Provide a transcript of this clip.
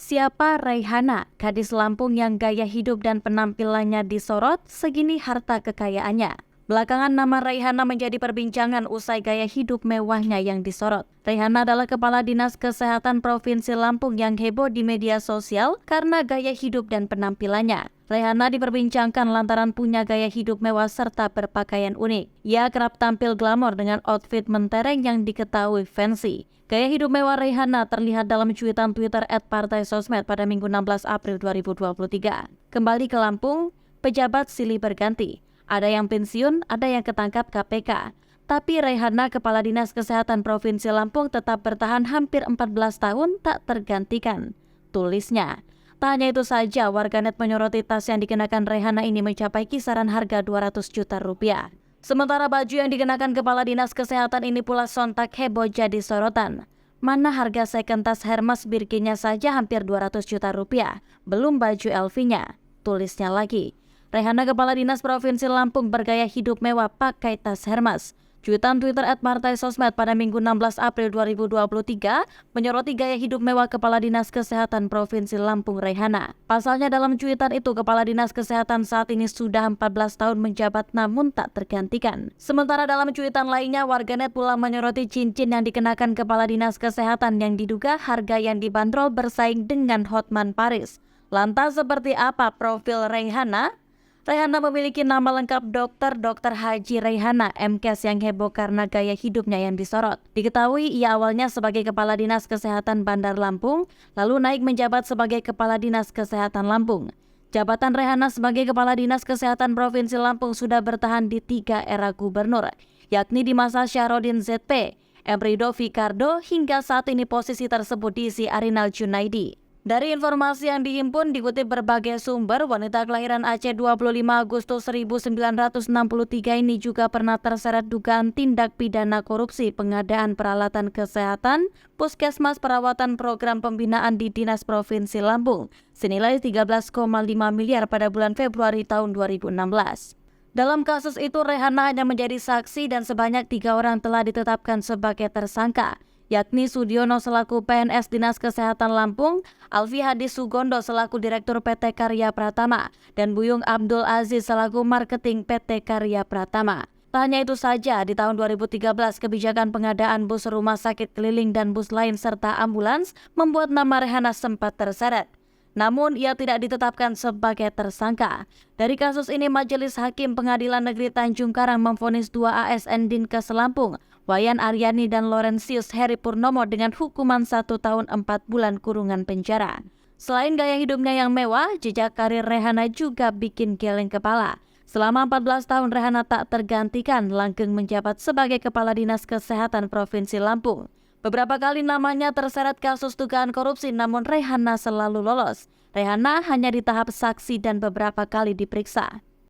Siapa Raihana, gadis Lampung yang gaya hidup dan penampilannya disorot, segini harta kekayaannya? Belakangan nama Raihana menjadi perbincangan usai gaya hidup mewahnya yang disorot. Raihana adalah Kepala Dinas Kesehatan Provinsi Lampung yang heboh di media sosial karena gaya hidup dan penampilannya. Raihana diperbincangkan lantaran punya gaya hidup mewah serta berpakaian unik. Ia kerap tampil glamor dengan outfit mentereng yang diketahui fancy. Gaya hidup mewah Raihana terlihat dalam cuitan Twitter @Partai Sosmed pada Minggu 16 April 2023. Kembali ke Lampung, pejabat silih berganti. Ada yang pensiun, ada yang ketangkap KPK. Tapi Raihana, Kepala Dinas Kesehatan Provinsi Lampung, tetap bertahan hampir 14 tahun tak tergantikan, tulisnya. Tak hanya itu saja, warganet menyoroti tas yang dikenakan Raihana ini mencapai kisaran harga 200 juta rupiah. Sementara baju yang dikenakan Kepala Dinas Kesehatan ini pula sontak heboh jadi sorotan. Mana harga second tas Hermes Birkinnya saja hampir 200 juta rupiah, belum baju LV-nya, tulisnya lagi. Raihana, Kepala Dinas Provinsi Lampung, bergaya hidup mewah pakai tas Hermes. Cuitan Twitter @Partai Sosmed pada Minggu 16 April 2023 menyoroti gaya hidup mewah Kepala Dinas Kesehatan Provinsi Lampung Raihana. Pasalnya dalam cuitan itu, Kepala Dinas Kesehatan saat ini sudah 14 tahun menjabat namun tak tergantikan. Sementara dalam cuitan lainnya, warganet pula menyoroti cincin yang dikenakan Kepala Dinas Kesehatan yang diduga harga yang dibanderol bersaing dengan Hotman Paris. Lantas seperti apa profil Raihana? Raihana memiliki nama lengkap Dr. Haji Raihana M.Kes yang heboh karena gaya hidupnya yang disorot. Diketahui ia awalnya sebagai Kepala Dinas Kesehatan Bandar Lampung, lalu naik menjabat sebagai Kepala Dinas Kesehatan Lampung. Jabatan Raihana sebagai Kepala Dinas Kesehatan Provinsi Lampung sudah bertahan di 3 era gubernur, yakni di masa Syahrudin ZP, Emrido Fikardo, hingga saat ini posisi tersebut diisi Arinal Junaidi. Dari informasi yang dihimpun dikutip berbagai sumber, wanita kelahiran Aceh 25 Agustus 1963 ini juga pernah terseret dugaan tindak pidana korupsi pengadaan peralatan kesehatan Puskesmas Perawatan Program Pembinaan di Dinas Provinsi Lampung senilai 13,5 miliar pada bulan Februari tahun 2016. Dalam kasus itu, Raihana hanya menjadi saksi dan sebanyak 3 orang telah ditetapkan sebagai tersangka, yakni Sudiono selaku PNS Dinas Kesehatan Lampung, Alfi Hadi Sugondo selaku Direktur PT Karya Pratama, dan Buyung Abdul Aziz selaku Marketing PT Karya Pratama. Tak hanya itu saja, di tahun 2013 kebijakan pengadaan bus rumah sakit keliling dan bus lain serta ambulans membuat nama Raihana sempat terseret. Namun ia tidak ditetapkan sebagai tersangka. Dari kasus ini, Majelis Hakim Pengadilan Negeri Tanjung Karang memvonis 2 ASN Dinkes Lampung, Wayan Aryani dan Laurentius Heri Purnomo dengan hukuman 1 tahun 4 bulan kurungan penjara. Selain gaya hidupnya yang mewah, jejak karir Raihana juga bikin geleng kepala. Selama 14 tahun Raihana tak tergantikan langgeng menjabat sebagai Kepala Dinas Kesehatan Provinsi Lampung. Beberapa kali namanya terseret kasus dugaan korupsi, namun Raihana selalu lolos. Raihana hanya di tahap saksi dan beberapa kali diperiksa.